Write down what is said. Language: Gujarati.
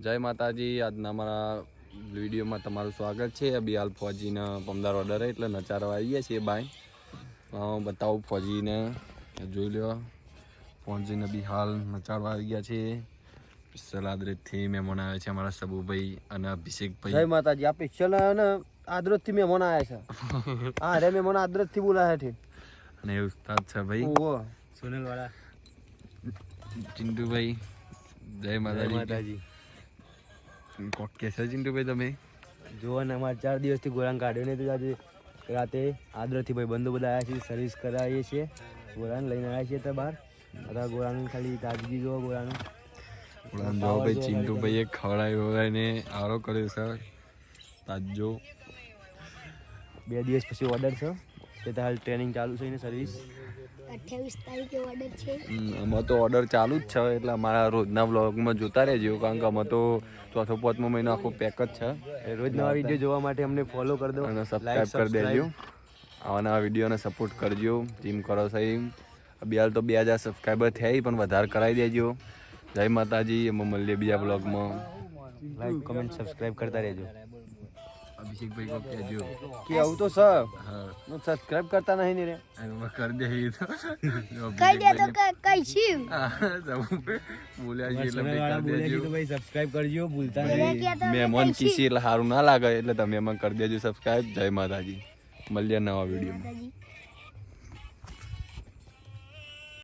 જય માતાજી. આજના અમારા વિડીયોમાં તમારું સ્વાગત છે. અભી હાલ ફોજીને પમદાર ઓર્ડર એટલે નચારવા આવી ગયા છીએ બાય. બતાવું ફોજીને, જોઈ લો ફોજીને બી હાલ નચારવા આવી ગયા છે. પિસ્તલ આદરેથી મહેમાન આવ્યા છે અમારા સબુભાઈ અને અભિષેકભાઈ. જય માતાજી. આ પિસ્તલ ને આદરતથી મહેમાન આવ્યા છે. હા રે મહેમાન આદરતથી બોલાયા છે. અને એ ઉસ્તાદ છે ભાઈ સોનલ વાળા ચિંટુભાઈ. જય માતાજી. કોક કે છે ચિંટુભાઈ તમે જુઓ ને અમારે 4 દિવસથી ગોળાન કાઢ્યો ને તો આજે રાતે આદરથી ભાઈ બંધુ બધા આવ્યા છે. સર્વિસ કરાવીએ છીએ. ગોળાન લઈને આવ્યા છીએ તો બહાર. બધા ગોળાન ખાલી તાજગી જુઓ ગોળાનું. ગોળાન જો ભાઈ ચિંટુભાઈએ ખવડાવ્યો ને આરો કર્યો છે તાજો. 2 દિવસ પછી ઓર્ડર છે તે તો હાલ ટ્રેનિંગ ચાલુ છે ને સર્વિસ 28 તારીખે ઓર્ડર છે. આમાં તો ઓર્ડર ચાલુ જ છે એટલે અમારા રોજના વ્લોગમાં જોતા રહેજો કારણ કે આમાં તો ચોથો પાંચમો મહિનો આખો પેક જ છે. રોજ નવા વિડીયો જોવા માટે અમને ફોલો કરી દો અને સબસ્ક્રાઈબ કરી દેજો. આવા નવા વિડીયોને સપોર્ટ કરજો. જીમ કરો સહી બિહાલ તો 2000 સબસ્ક્રાઈબર થયા પણ વધારે કરાવી દેજો. જય માતાજી. એમાં મળીએ બીજા વ્લોગમાં. લાઈક કમેન્ટ સબસ્ક્રાઇબ કરતા રહેજો. અભિષેકભાઈ કો કહેજો કે આવું તો સર હા સબસ્ક્રાઇબ કરતા નહીં ને રે એમાં કરી દે તો કહી દે તો કઈ શિવ બોલ્યા છે એટલે કરી દેજો. તો ભાઈ સબસ્ક્રાઇબ કરજો ભૂલતા બોલ્યા નહીં. કે તો મહેમાન કીસી એટલે સારું ના લાગે એટલે તમે એમાં કરી દેજો સબસ્ક્રાઈબ. જય માતાજી. મળીએ નવા વિડીયોમાં. માતાજી